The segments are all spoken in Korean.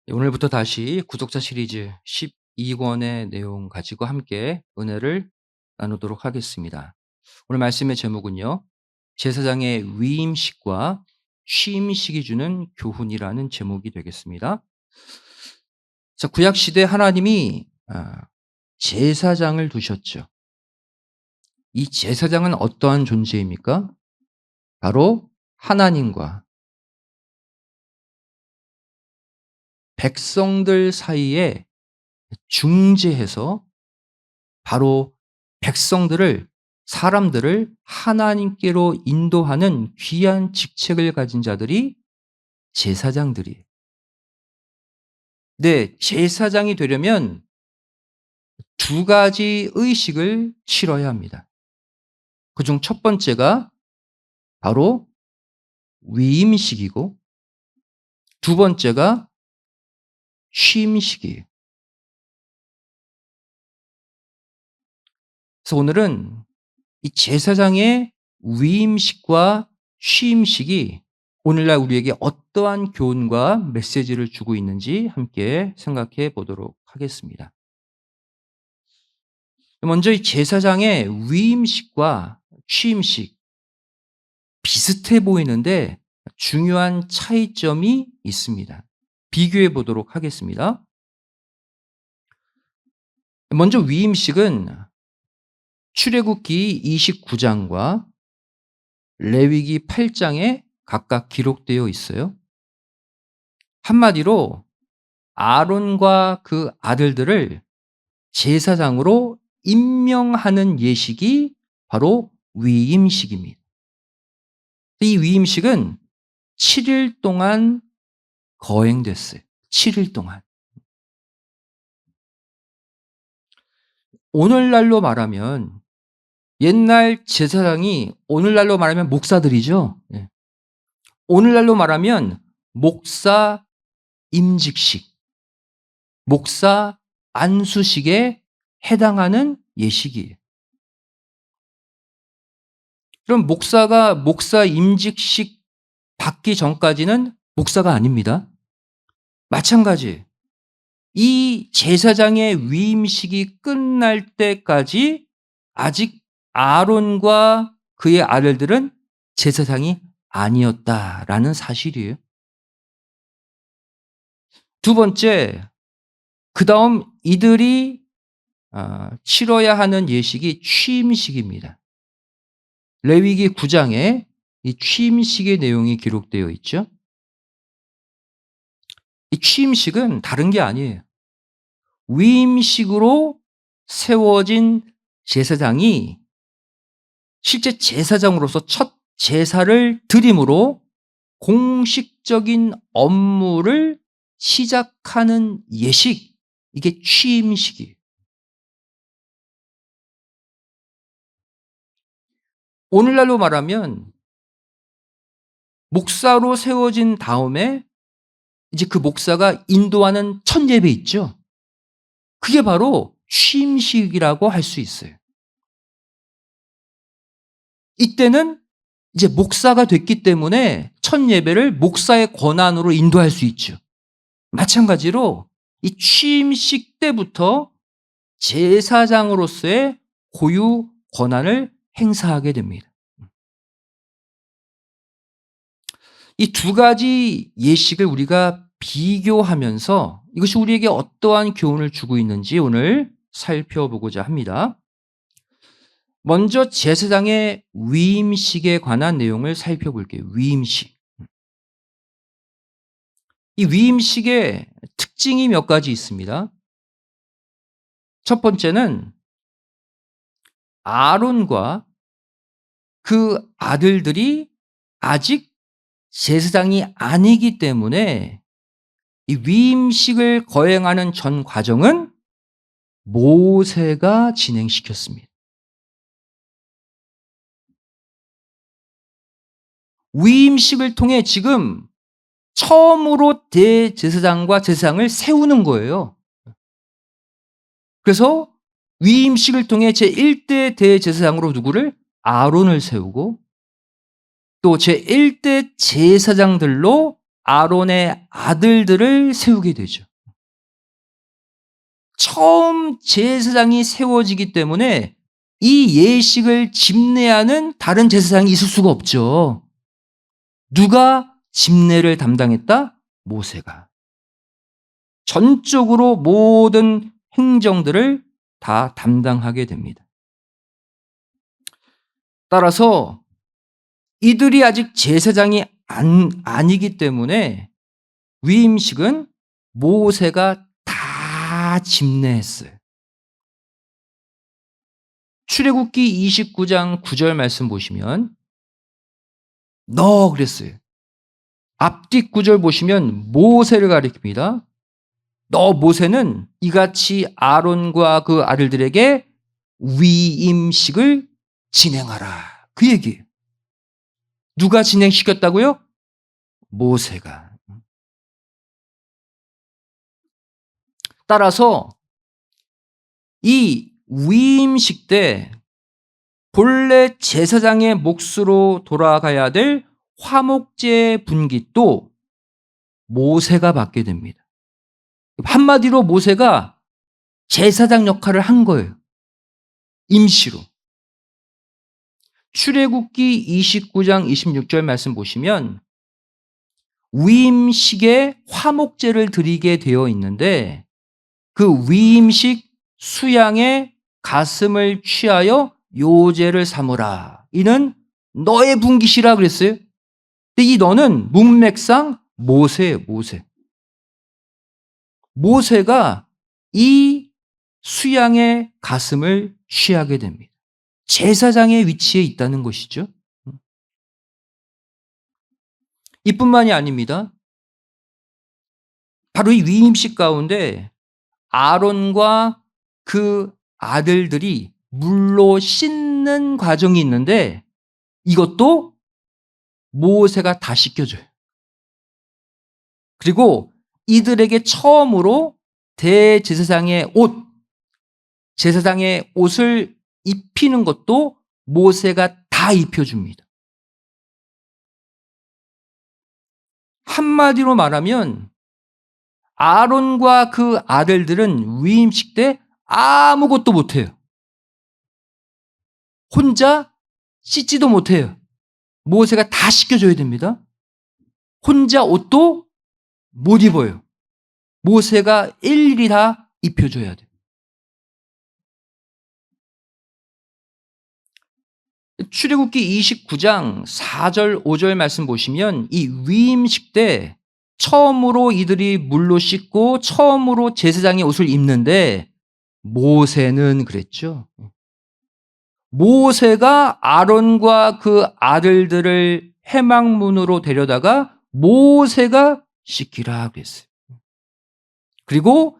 네, 오늘부터 다시 구독자 시리즈 12권의 내용 가지고 함께 은혜를 나누도록 하겠습니다. 오늘 말씀의 제목은요, 제사장의 위임식과 취임식이 주는 교훈이라는 제목이 되겠습니다. 자, 구약시대 하나님이 제사장을 두셨죠. 이 제사장은 어떠한 존재입니까? 바로 하나님과 백성들 사이에 중재해서 바로 백성들을, 사람들을 하나님께로 인도하는 귀한 직책을 가진 자들이 제사장들이에요. 네, 제사장이 되려면 두 가지 의식을 실어야 합니다. 그중 첫 번째가 바로 위임식이고 두 번째가 취임식이에요. 그래서 오늘은 이 제사장의 위임식과 취임식이 오늘날 우리에게 어떠한 교훈과 메시지를 주고 있는지 함께 생각해 보도록 하겠습니다. 먼저 이 제사장의 위임식과 취임식, 비슷해 보이는데 중요한 차이점이 있습니다. 비교해 보도록 하겠습니다. 먼저 위임식은 출애굽기 29장과 레위기 8장에 각각 기록되어 있어요. 한마디로 아론과 그 아들들을 제사장으로 임명하는 예식이 바로 위임식입니다. 이 위임식은 7일 동안 거행됐어요. 7일 동안. 오늘날로 말하면, 옛날 제사장이 오늘날로 말하면 목사들이죠. 예. 오늘날로 말하면 목사 임직식, 목사 안수식에 해당하는 예식이에요. 그럼 목사가 목사 임직식 받기 전까지는 목사가 아닙니다. 마찬가지. 이 제사장의 위임식이 끝날 때까지 아직 아론과 그의 아들들은 제사장이 아니었다라는 사실이에요. 두 번째, 그 다음 이들이 치러야 하는 예식이 취임식입니다. 레위기 9장에 이 취임식의 내용이 기록되어 있죠. 이 취임식은 다른 게 아니에요. 위임식으로 세워진 제사장이 실제 제사장으로서 첫 제사를 드림으로 공식적인 업무를 시작하는 예식, 이게 취임식이에요. 오늘날로 말하면 목사로 세워진 다음에 이제 그 목사가 인도하는 첫 예배 있죠. 그게 바로 취임식이라고 할 수 있어요. 이때는 이제 목사가 됐기 때문에 첫 예배를 목사의 권한으로 인도할 수 있죠. 마찬가지로 이 취임식 때부터 제사장으로서의 고유 권한을 행사하게 됩니다. 이 두 가지 예식을 우리가 비교하면서 이것이 우리에게 어떠한 교훈을 주고 있는지 오늘 살펴보고자 합니다. 먼저 제사장의 위임식에 관한 내용을 살펴볼게요. 위임식. 이 위임식의 특징이 몇 가지 있습니다. 첫 번째는 아론과 그 아들들이 아직 제사장이 아니기 때문에 이 위임식을 거행하는 전 과정은 모세가 진행시켰습니다. 위임식을 통해 지금 처음으로 대제사장과 제사장을 세우는 거예요. 그래서 위임식을 통해 제1대 대제사장으로 누구를? 아론을 세우고 또 제1대 제사장들로 아론의 아들들을 세우게 되죠. 처음 제사장이 세워지기 때문에 이 예식을 집례하는 다른 제사장이 있을 수가 없죠. 누가 집례를 담당했다? 모세가. 전적으로 모든 행정들을 다 담당하게 됩니다. 따라서 이들이 아직 제사장이 아니기 때문에 위임식은 모세가 다 집례했어요. 출애굽기 29장 9절 말씀 보시면 너 그랬어요. 앞뒤 구절 보시면 모세를 가리킵니다. 너 모세는 이같이 아론과 그 아들들에게 위임식을 진행하라. 그 얘기예요. 누가 진행시켰다고요? 모세가. 따라서 이 위임식 때 본래 제사장의 몫으로 돌아가야 될 화목제 분깃도 모세가 받게 됩니다. 한마디로 모세가 제사장 역할을 한 거예요. 임시로. 출애굽기 29장 26절 말씀 보시면 위임식에 화목제를 드리게 되어 있는데 그 위임식 수양의 가슴을 취하여 요제를 삼으라. 이는 너의 분깃이라 그랬어요. 근데 이 너는 문맥상 모세예요, 모세. 모세가 이 수양의 가슴을 취하게 됩니다. 제사장의 위치에 있다는 것이죠. 이뿐만이 아닙니다. 바로 이 위임식 가운데 아론과 그 아들들이 물로 씻는 과정이 있는데 이것도 모세가 다 씻겨줘요. 그리고 이들에게 처음으로 대제사장의 옷, 제사장의 옷을 입히는 것도 모세가 다 입혀줍니다. 한마디로 말하면 아론과 그 아들들은 위임식 때 아무것도 못해요. 혼자 씻지도 못해요. 모세가 다 씻겨줘야 됩니다. 혼자 옷도 못 입어요. 모세가 일일이 다 입혀줘야 돼요. 출애굽기 29장 4절 5절 말씀 보시면 이 위임식 때 처음으로 이들이 물로 씻고 처음으로 제사장의 옷을 입는데 모세는 그랬죠. 모세가 아론과 그 아들들을 회막문으로 데려다가 모세가 씻기라 그랬어요. 그리고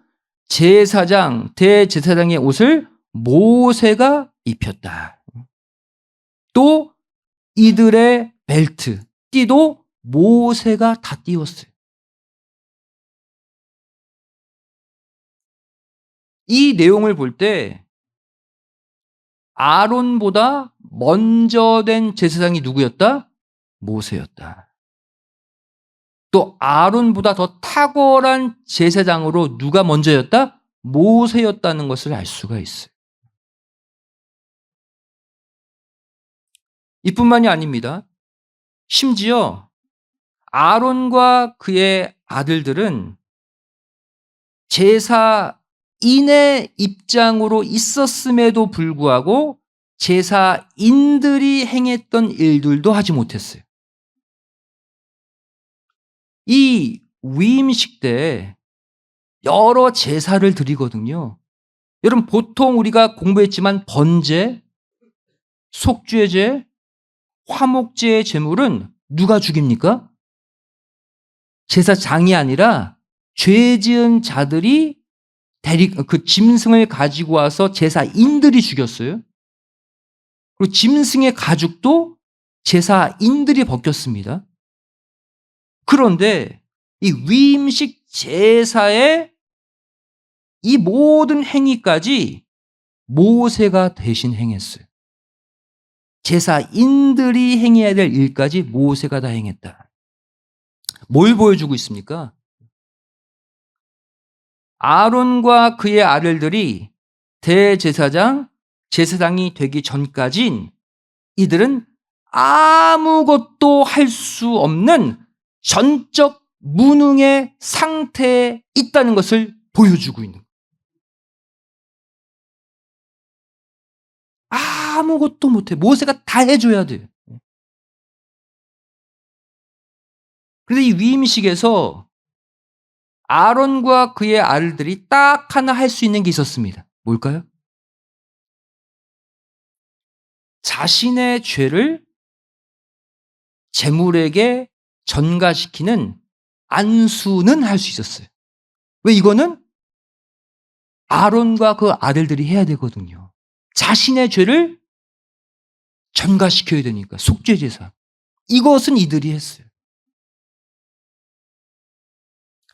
제사장, 대제사장의 옷을 모세가 입혔다. 또 이들의 벨트, 띠도 모세가 다 띄웠어요. 이 내용을 볼 때 아론보다 먼저 된 제사장이 누구였다? 모세였다. 또 아론보다 더 탁월한 제사장으로 누가 먼저였다? 모세였다는 것을 알 수가 있어요. 이뿐만이 아닙니다. 심지어 아론과 그의 아들들은 제사인의 입장으로 있었음에도 불구하고 제사인들이 행했던 일들도 하지 못했어요. 이 위임식 때 여러 제사를 드리거든요. 여러분 보통 우리가 공부했지만 번제, 속죄 제, 화목제의 제물은 누가 죽입니까? 제사장이 아니라 죄 지은 자들이 그 짐승을 가지고 와서 제사인들이 죽였어요. 그리고 짐승의 가죽도 제사인들이 벗겼습니다. 그런데 이 위임식 제사의 이 모든 행위까지 모세가 대신 행했어요. 제사인들이 행해야 될 일까지 모세가 다 행했다. 뭘 보여주고 있습니까? 아론과 그의 아들들이 제사장이 되기 전까진 이들은 아무것도 할 수 없는 전적 무능의 상태에 있다는 것을 보여주고 있는 거예요. 아무것도 못해. 모세가 다 해줘야 돼요. 그런데 이 위임식에서 아론과 그의 아들들이 딱 하나 할 수 있는 게 있었습니다. 뭘까요? 자신의 죄를 제물에게 전가시키는 안수는 할 수 있었어요. 왜? 이거는 아론과 그 아들들이 해야 되거든요. 자신의 죄를 전가시켜야 되니까, 속죄제사. 이것은 이들이 했어요.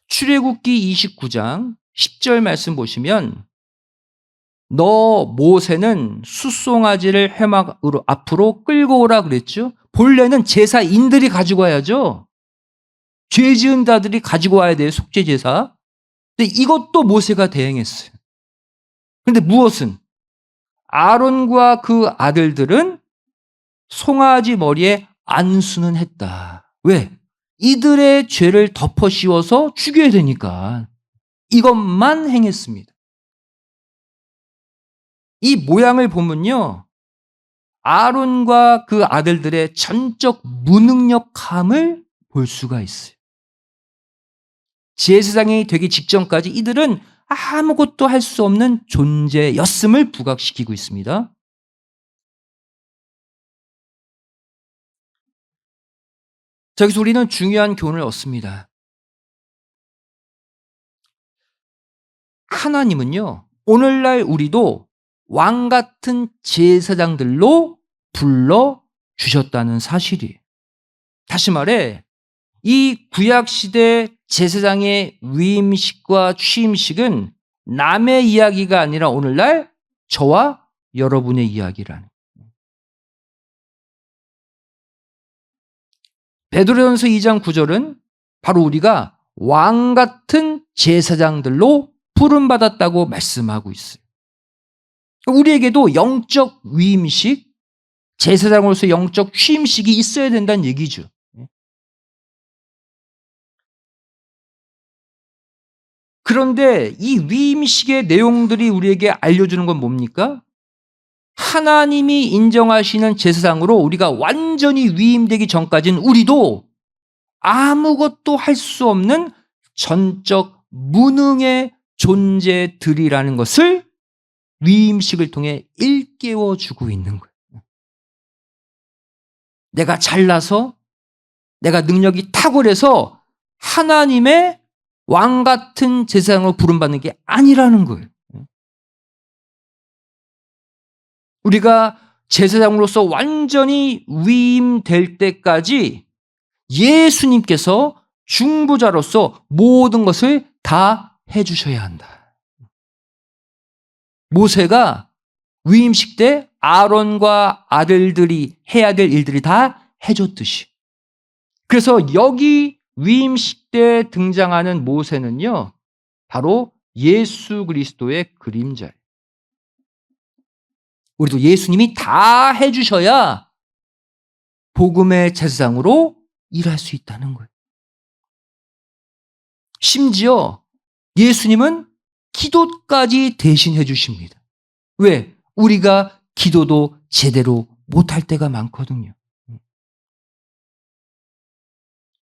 출애굽기 29장 10절 말씀 보시면, 너 모세는 숫송아지를 회막으로 앞으로 끌고 오라 그랬죠. 본래는 제사인들이 가지고 와야죠. 죄 지은 자들이 가지고 와야 돼요, 속죄제사. 근데 이것도 모세가 대행했어요. 그런데 무엇은? 아론과 그 아들들은 송아지 머리에 안수는 했다. 왜? 이들의 죄를 덮어 씌워서 죽여야 되니까 이것만 행했습니다. 이 모양을 보면요, 아론과 그 아들들의 전적 무능력함을 볼 수가 있어요. 제사장이 되기 직전까지 이들은 아무것도 할 수 없는 존재였음을 부각시키고 있습니다. 여기서 우리는 중요한 교훈을 얻습니다. 하나님은요, 오늘날 우리도 왕 같은 제사장들로 불러주셨다는 사실이에요. 다시 말해, 이 구약시대 제사장의 위임식과 취임식은 남의 이야기가 아니라 오늘날 저와 여러분의 이야기라는. 베드로전서 2장 9절은 바로 우리가 왕 같은 제사장들로 부름받았다고 말씀하고 있어요. 우리에게도 영적 위임식, 제사장으로서 영적 취임식이 있어야 된다는 얘기죠. 그런데 이 위임식의 내용들이 우리에게 알려주는 건 뭡니까? 하나님이 인정하시는 제사장으로 우리가 완전히 위임되기 전까지는 우리도 아무것도 할 수 없는 전적 무능의 존재들이라는 것을 위임식을 통해 일깨워 주고 있는 거예요. 내가 잘나서, 내가 능력이 탁월해서 하나님의 왕 같은 제사장으로 부름받는 게 아니라는 거예요. 우리가 제사장으로서 완전히 위임될 때까지 예수님께서 중보자로서 모든 것을 다 해주셔야 한다. 모세가 위임식 때 아론과 아들들이 해야 될 일들이 다 해줬듯이. 그래서 여기 위임식 때 등장하는 모세는요, 바로 예수 그리스도의 그림자예요. 우리도 예수님이 다 해주셔야 복음의 제사장으로 일할 수 있다는 거예요. 심지어 예수님은 기도까지 대신해 주십니다. 왜? 우리가 기도도 제대로 못할 때가 많거든요.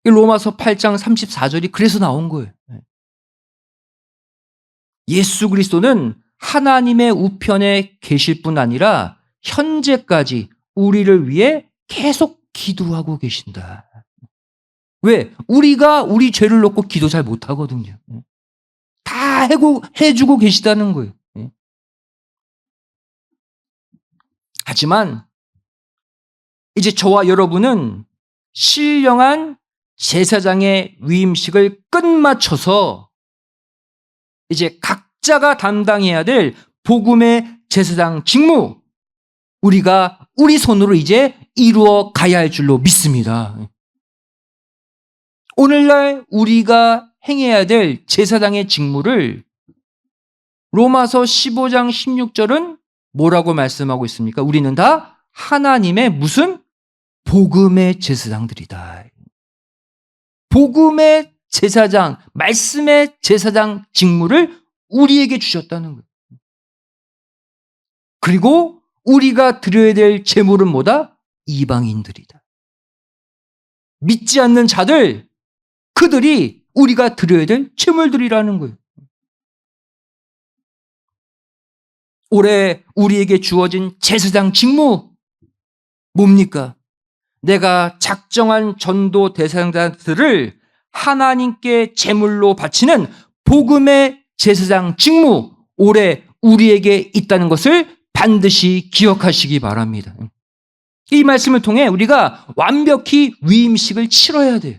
로마서 8장 34절이 그래서 나온 거예요. 예수 그리스도는 하나님의 우편에 계실 뿐 아니라 현재까지 우리를 위해 계속 기도하고 계신다. 왜? 우리가 우리 죄를 놓고 기도 잘 못하거든요. 다 해주고 계시다는 거예요. 하지만 이제 저와 여러분은 신령한 제사장의 위임식을 끝마쳐서 이제 각자가 담당해야 될 복음의 제사장 직무, 우리가 우리 손으로 이제 이루어 가야 할 줄로 믿습니다. 오늘날 우리가 행해야 될 제사장의 직무를 로마서 15장 16절은 뭐라고 말씀하고 있습니까? 우리는 다 하나님의 무슨 복음의 제사장들이다. 복음의 제사장, 말씀의 제사장 직무를 우리에게 주셨다는 거예요. 그리고 우리가 드려야 될 제물은 뭐다? 이방인들이다. 믿지 않는 자들, 그들이 우리가 드려야 될 제물들이라는 거예요. 올해 우리에게 주어진 제사장 직무 뭡니까? 내가 작정한 전도 대상자들을 하나님께 제물로 바치는 복음의 제사장 직무, 올해 우리에게 있다는 것을 반드시 기억하시기 바랍니다. 이 말씀을 통해 우리가 완벽히 위임식을 치러야 돼요.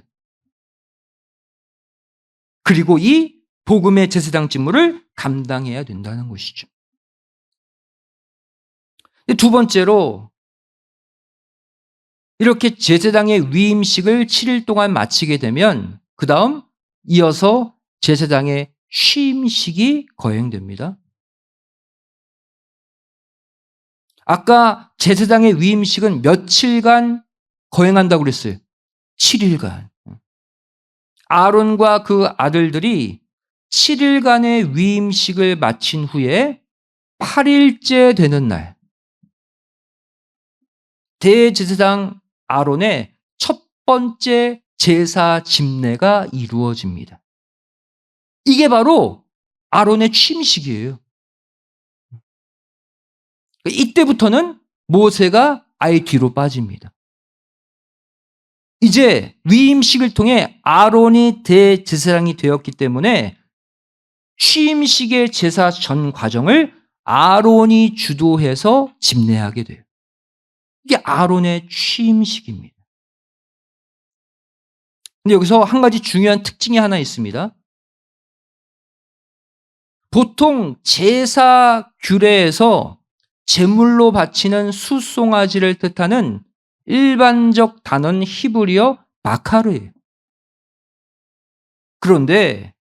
그리고 이 복음의 제사장 직무를 감당해야 된다는 것이죠. 두 번째로, 이렇게 제사장의 위임식을 7일 동안 마치게 되면 그 다음 이어서 제사장의 취임식이 거행됩니다. 아까 제사장의 위임식은 며칠간 거행한다고 그랬어요. 7일간. 아론과 그 아들들이 7일간의 위임식을 마친 후에 8일째 되는 날, 대제사장 아론의 첫 번째 제사 집례가 이루어집니다. 이게 바로 아론의 취임식이에요. 이때부터는 모세가 아예 뒤로 빠집니다. 이제 위임식을 통해 아론이 대제사장이 되었기 때문에 취임식의 제사 전 과정을 아론이 주도해서 집례하게 돼요. 이게 아론의 취임식입니다. 근데 여기서 한 가지 중요한 특징이 하나 있습니다. 보통 제사 규례에서 제물로 바치는 수송아지를 뜻하는 일반적 단어는 히브리어 바카르예요. 그런데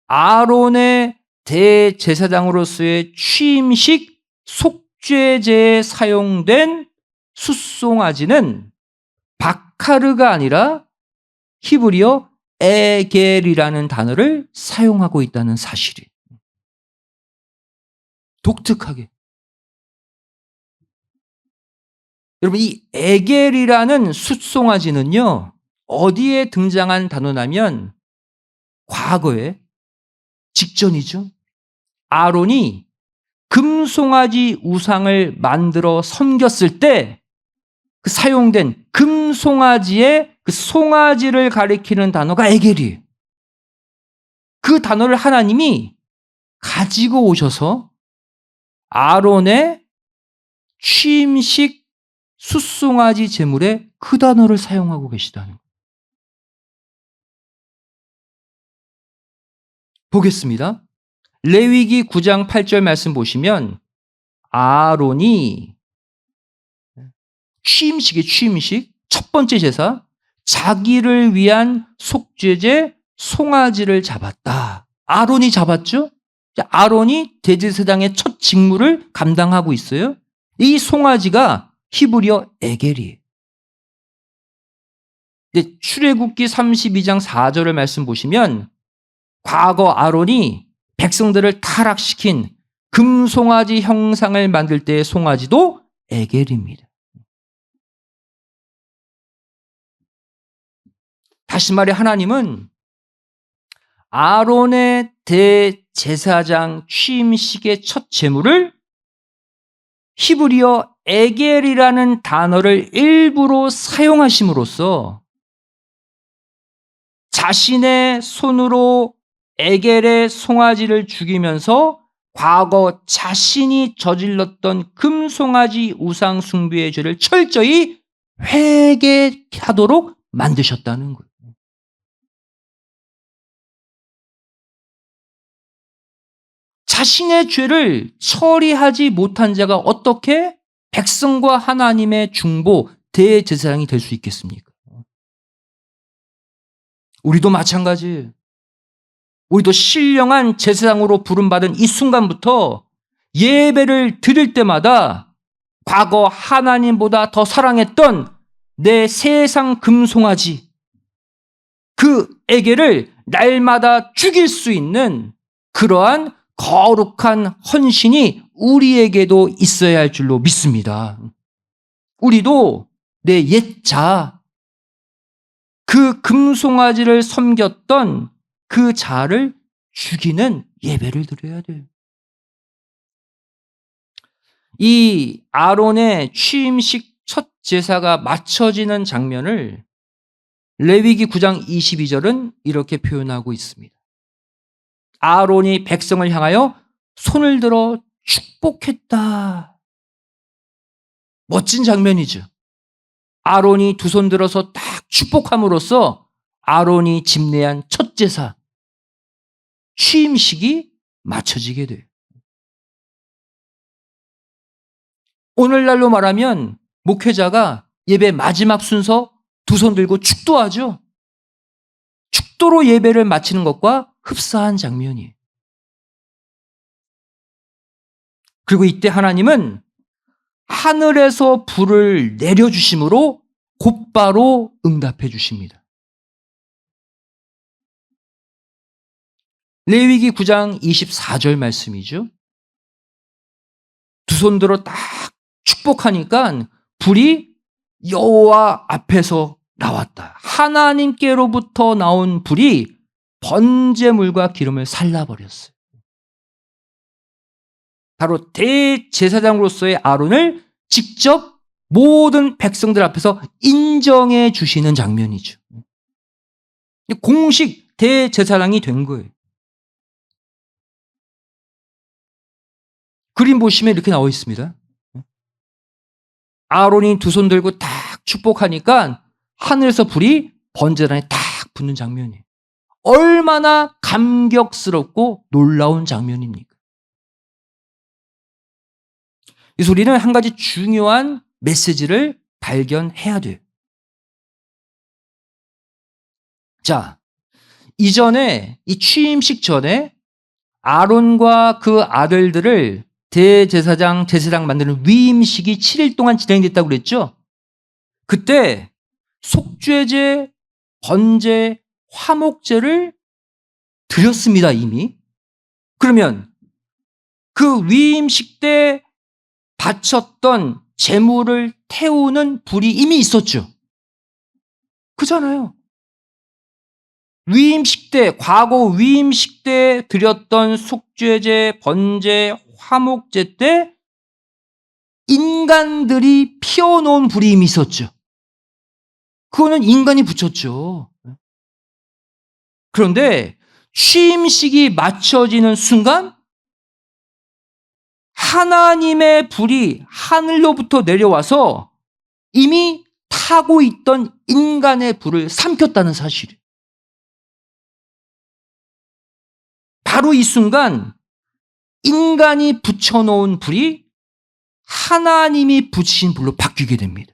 아론의 대제사장으로서의 취임식 속죄제에 사용된 숫송아지는 바카르가 아니라 히브리어 에겔이라는 단어를 사용하고 있다는 사실이에요. 독특하게. 여러분, 이 에겔이라는 숫송아지는요, 어디에 등장한 단어냐면 과거에, 직전이죠. 아론이 금송아지 우상을 만들어 섬겼을 때 그 사용된 금송아지의 그 송아지를 가리키는 단어가 에겔이에요. 그 단어를 하나님이 가지고 오셔서 아론의 취임식 숫송아지 제물에 그 단어를 사용하고 계시다는 거예요. 보겠습니다. 레위기 9장 8절 말씀 보시면 아론이 취임식 첫 번째 제사, 자기를 위한 속죄제 송아지를 잡았다. 아론이 잡았죠? 아론이 대제사장의 첫 직무를 감당하고 있어요. 이 송아지가 히브리어 에겔이에요. 출애굽기 32장 4절을 말씀 보시면 과거 아론이 백성들을 타락시킨 금송아지 형상을 만들 때의 송아지도 에겔입니다. 다시 말해 하나님은 아론의 대제사장 취임식의 첫 제물을 히브리어 에겔이라는 단어를 일부러 사용하심으로써 자신의 손으로 에겔의 송아지를 죽이면서 과거 자신이 저질렀던 금송아지 우상 숭배의 죄를 철저히 회개하도록 만드셨다는 거예요. 자신의 죄를 처리하지 못한 자가 어떻게 백성과 하나님의 중보, 대제사장이 될 수 있겠습니까? 우리도 마찬가지. 우리도 신령한 제사장으로 부름받은 이 순간부터 예배를 드릴 때마다 과거 하나님보다 더 사랑했던 내 세상 금송아지, 그 애게를 날마다 죽일 수 있는 그러한 거룩한 헌신이 우리에게도 있어야 할 줄로 믿습니다. 우리도 내 옛 자, 그 금송아지를 섬겼던 그 자를 죽이는 예배를 드려야 돼요. 이 아론의 취임식 첫 제사가 마쳐지는 장면을 레위기 9장 22절은 이렇게 표현하고 있습니다. 아론이 백성을 향하여 손을 들어 축복했다. 멋진 장면이죠. 아론이 두 손 들어서 딱 축복함으로써 아론이 집례한 첫 제사, 취임식이 마쳐지게 돼요. 오늘날로 말하면 목회자가 예배 마지막 순서 두 손 들고 축도하죠. 축도로 예배를 마치는 것과 흡사한 장면이에요. 그리고 이때 하나님은 하늘에서 불을 내려주심으로 곧바로 응답해 주십니다. 레위기 9장 24절 말씀이죠. 두 손 들어 딱 축복하니까 불이 여호와 앞에서 나왔다. 하나님께로부터 나온 불이 번제물과 기름을 살라버렸어요. 바로 대제사장으로서의 아론을 직접 모든 백성들 앞에서 인정해 주시는 장면이죠. 공식 대제사장이 된 거예요. 그림 보시면 이렇게 나와 있습니다. 아론이 두 손 들고 딱 축복하니까 하늘에서 불이 번제단에 딱 붙는 장면이에요. 얼마나 감격스럽고 놀라운 장면입니까? 이 소리는 한 가지 중요한 메시지를 발견해야 돼요. 자, 이전에 이 취임식 전에 아론과 그 아들들을 대제사장, 제사장 만드는 위임식이 7일 동안 진행됐다고 그랬죠? 그때 속죄제, 번제, 화목제를 드렸습니다, 이미. 그러면 그 위임식 때 바쳤던 제물을 태우는 불이 이미 있었죠. 그잖아요. 위임식 때, 과거 위임식 때 드렸던 속죄제, 번제, 화목제 때 인간들이 피워놓은 불이 이미 있었죠. 그거는 인간이 붙였죠. 그런데 취임식이 맞춰지는 순간 하나님의 불이 하늘로부터 내려와서 이미 타고 있던 인간의 불을 삼켰다는 사실이에요. 바로 이 순간 인간이 붙여놓은 불이 하나님이 붙이신 불로 바뀌게 됩니다.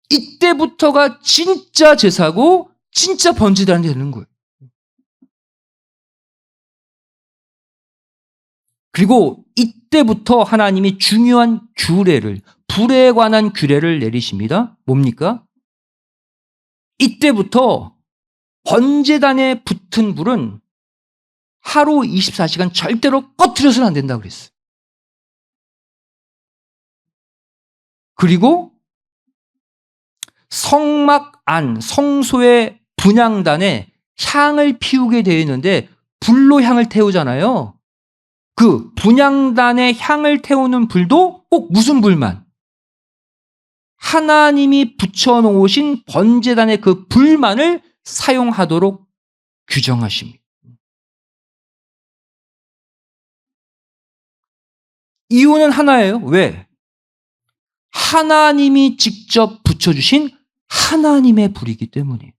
이때부터가 진짜 제사고 진짜 번제단이 되는 거예요. 그리고 이때부터 하나님이 중요한 규례를, 불에 관한 규례를 내리십니다. 뭡니까? 이때부터 번제단에 붙은 불은 하루 24시간 절대로 꺼트려서는 안 된다고 그랬어요. 그리고 성막 안, 성소의 분향단에 향을 피우게 되어 있는데 불로 향을 태우잖아요. 그 분향단에 향을 태우는 불도 꼭 무슨 불만? 하나님이 붙여놓으신 번제단의 그 불만을 사용하도록 규정하십니다. 이유는 하나예요. 왜? 하나님이 직접 붙여주신 하나님의 불이기 때문이에요.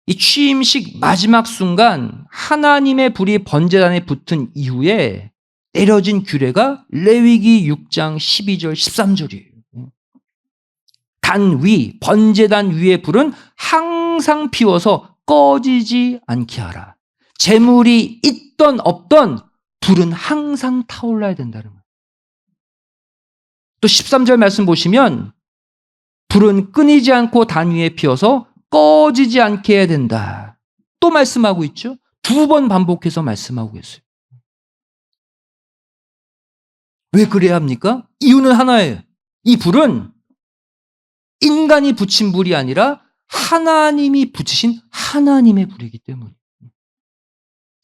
이 취임식 마지막 순간 하나님의 불이 번제단에 붙은 이후에 내려진 규례가 레위기 6장 12절 13절이에요. 단 위, 번제단 위에 불은 항상 피워서 꺼지지 않게 하라. 재물이 있던 없던 불은 항상 타올라야 된다는 거예요. 또 13절 말씀 보시면 불은 끊이지 않고 단 위에 피워서 꺼지지 않게 해야 된다. 또 말씀하고 있죠. 2번 반복해서 말씀하고 있어요. 왜 그래야 합니까? 이유는 하나예요. 이 불은 인간이 붙인 불이 아니라 하나님이 붙이신 하나님의 불이기 때문에.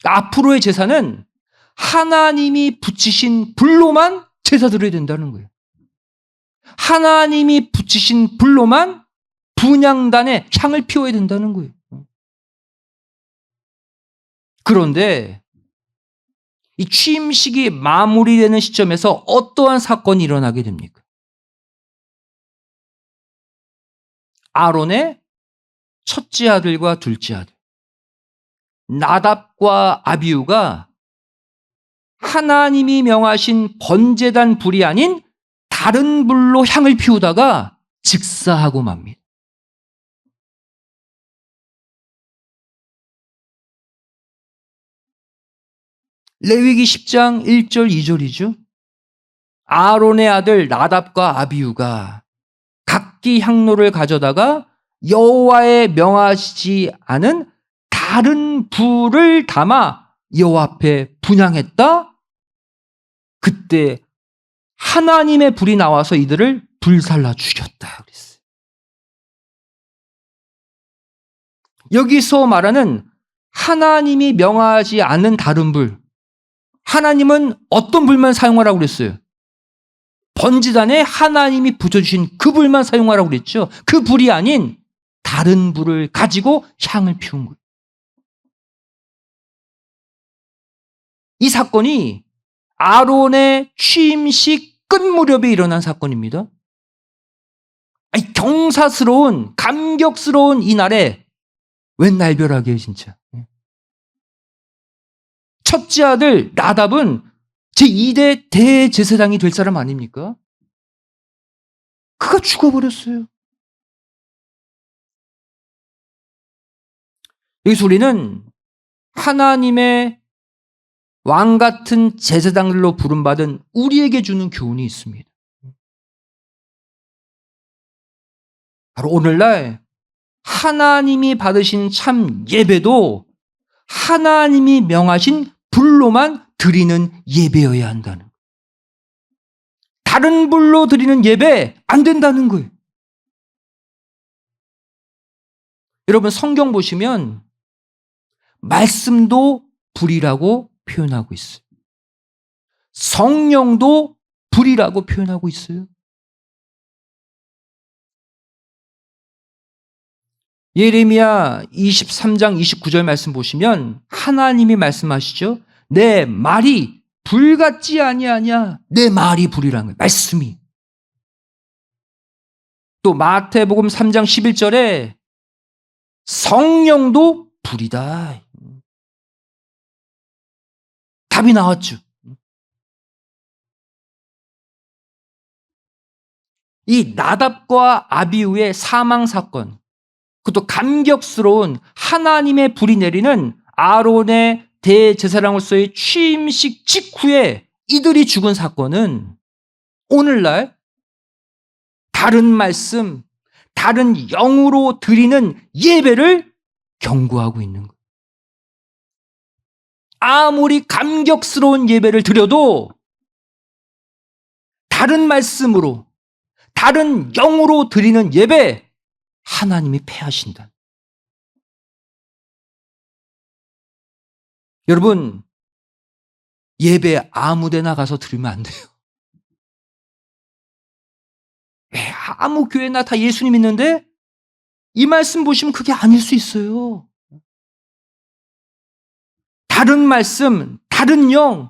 앞으로의 제사는 하나님이 붙이신 불로만 제사 드려야 된다는 거예요. 하나님이 붙이신 불로만 분향단에 향을 피워야 된다는 거예요. 그런데 이 취임식이 마무리되는 시점에서 어떠한 사건이 일어나게 됩니까? 아론의 첫째 아들과 둘째 아들 나답과 아비후가 하나님이 명하신 번제단 불이 아닌 다른 불로 향을 피우다가 즉사하고 맙니다. 레위기 10장 1절 2절이죠. 아론의 아들 나답과 아비후가 각기 향로를 가져다가 여호와의 명하시지 않은 다른 불을 담아 여호와 앞에 분향했다. 그때 하나님의 불이 나와서 이들을 불살라 죽였다 그랬어요. 여기서 말하는 하나님이 명하지 않은 다른 불, 하나님은 어떤 불만 사용하라고 그랬어요? 번제단에 하나님이 붙여주신 그 불만 사용하라고 그랬죠. 그 불이 아닌 다른 불을 가지고 향을 피운 거예요. 이 사건이 아론의 취임식 끝 무렵에 일어난 사건입니다. 경사스러운, 감격스러운 이 날에 웬 날벼락이에요, 진짜. 첫째 아들 나답은 제2대 대제사장이 될 사람 아닙니까? 그가 죽어버렸어요. 여기서 우리는 하나님의 왕 같은 제사장들로 부름받은 우리에게 주는 교훈이 있습니다. 바로 오늘날 하나님이 받으신 참 예배도 하나님이 명하신 불로만 드리는 예배여야 한다는 거예요. 다른 불로 드리는 예배 안 된다는 거예요. 여러분 성경 보시면 말씀도 불이라고 표현하고 있어요. 성령도 불이라고 표현하고 있어요. 예레미야 23장 29절 말씀 보시면 하나님이 말씀하시죠. 내 말이 불 같지 아니하냐. 내 말이 불이라는 거예요. 말씀이. 또 마태복음 3장 11절에 성령도 불이다. 답이 나왔죠. 이 나답과 아비후의 사망 사건, 그것도 감격스러운 하나님의 불이 내리는 아론의 대제사장으로서의 취임식 직후에 이들이 죽은 사건은 오늘날 다른 말씀, 다른 영으로 드리는 예배를 경고하고 있는 거예요. 아무리 감격스러운 예배를 드려도 다른 말씀으로, 다른 영으로 드리는 예배, 하나님이 패하신다. 여러분, 예배 아무 데나 가서 드리면 안 돼요. 아무 교회나 다 예수님 있는데 이 말씀 보시면 그게 아닐 수 있어요. 다른 말씀, 다른 영,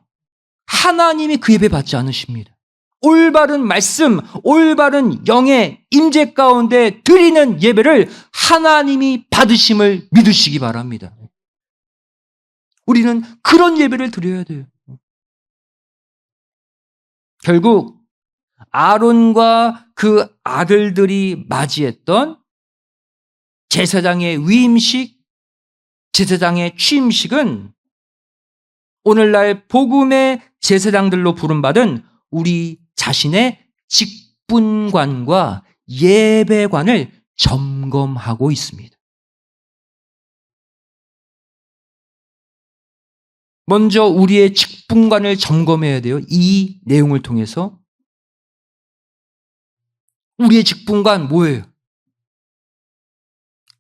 하나님이 그 예배 받지 않으십니다. 올바른 말씀, 올바른 영의 임재 가운데 드리는 예배를 하나님이 받으심을 믿으시기 바랍니다. 우리는 그런 예배를 드려야 돼요. 결국 아론과 그 아들들이 맞이했던 제사장의 위임식, 제사장의 취임식은 오늘날 복음의 제사장들로 부름받은 우리 자신의 직분관과 예배관을 점검하고 있습니다. 먼저 우리의 직분관을 점검해야 돼요. 이 내용을 통해서. 우리의 직분관 뭐예요?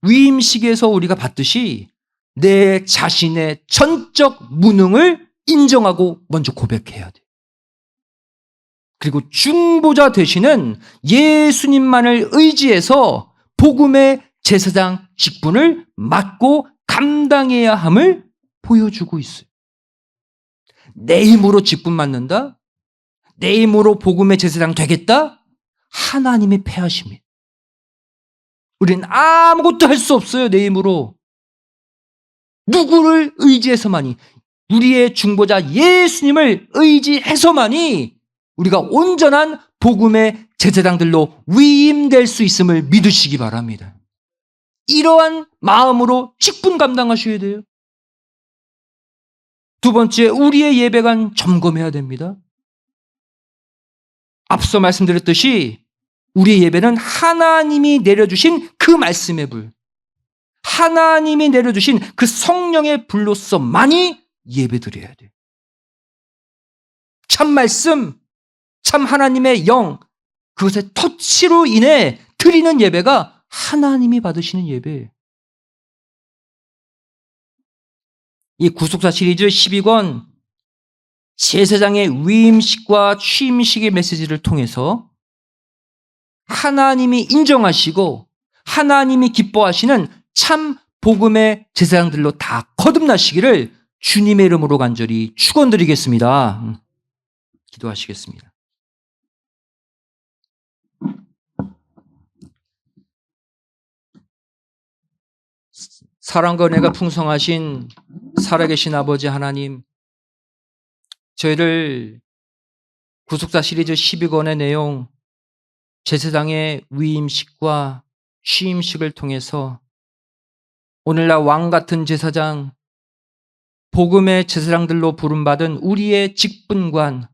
위임식에서 우리가 봤듯이 내 자신의 전적 무능을 인정하고 먼저 고백해야 돼요. 그리고 중보자 되시는 예수님만을 의지해서 복음의 제사장 직분을 맡고 감당해야 함을 보여주고 있어요. 내 힘으로 직분 맡는다? 내 힘으로 복음의 제사장 되겠다? 하나님이 패하십니다. 우리는 아무것도 할 수 없어요. 내 힘으로. 누구를 의지해서만이, 우리의 중보자 예수님을 의지해서만이 우리가 온전한 복음의 제사장들로 위임될 수 있음을 믿으시기 바랍니다. 이러한 마음으로 직분 감당하셔야 돼요. 두 번째, 우리의 예배관 점검해야 됩니다. 앞서 말씀드렸듯이 우리의 예배는 하나님이 내려주신 그 말씀의 불, 하나님이 내려주신 그 성령의 불로서만이 예배드려야 돼요. 참 말씀, 참 하나님의 영, 그것의 터치로 인해 드리는 예배가 하나님이 받으시는 예배예요. 이 구속사 시리즈 12권 제사장의 위임식과 취임식의 메시지를 통해서 하나님이 인정하시고 하나님이 기뻐하시는 참 복음의 제사장들로 다 거듭나시기를 주님의 이름으로 간절히 축원드리겠습니다. 기도하시겠습니다. 사랑과 은혜가 풍성하신 살아계신 아버지 하나님, 저희를 구속사 시리즈 12권의 내용, 제사장의 위임식과 취임식을 통해서 오늘날 왕같은 제사장, 복음의 제사장들로 부름받은 우리의 직분관,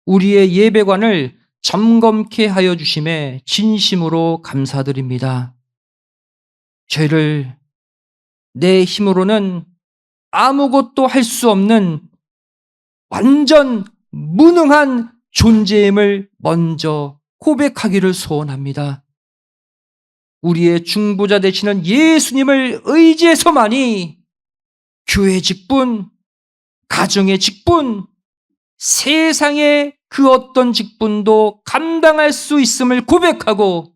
우리의 예배관을 점검케 하여 주심에 진심으로 감사드립니다. 저희를 내 힘으로는 아무것도 할 수 없는 완전 무능한 존재임을 먼저 고백하기를 소원합니다. 우리의 중보자 되시는 예수님을 의지해서만이 교회 직분, 가정의 직분, 세상의 그 어떤 직분도 감당할 수 있음을 고백하고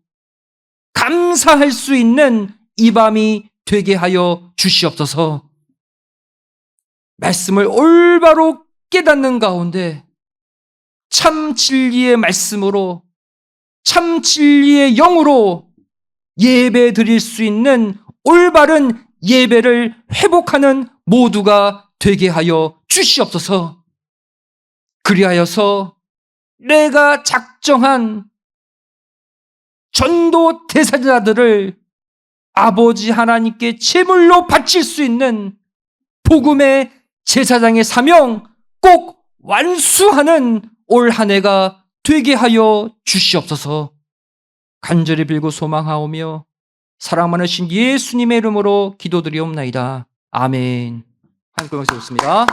감사할 수 있는 이 밤이 되게 하여 주시옵소서. 말씀을 올바로 깨닫는 가운데 참 진리의 말씀으로, 참 진리의 영으로 예배 드릴 수 있는 올바른 예배를 회복하는 모두가 되게 하여 주시옵소서. 그리하여서 내가 작정한 전도 대사자들을 아버지 하나님께 제물로 바칠 수 있는 복음의 제사장의 사명 꼭 완수하는 올 한 해가 되게 하여 주시옵소서. 간절히 빌고 소망하오며 사랑 많으신 예수님의 이름으로 기도드리옵나이다. 아멘. 한국 영상 좋습니다.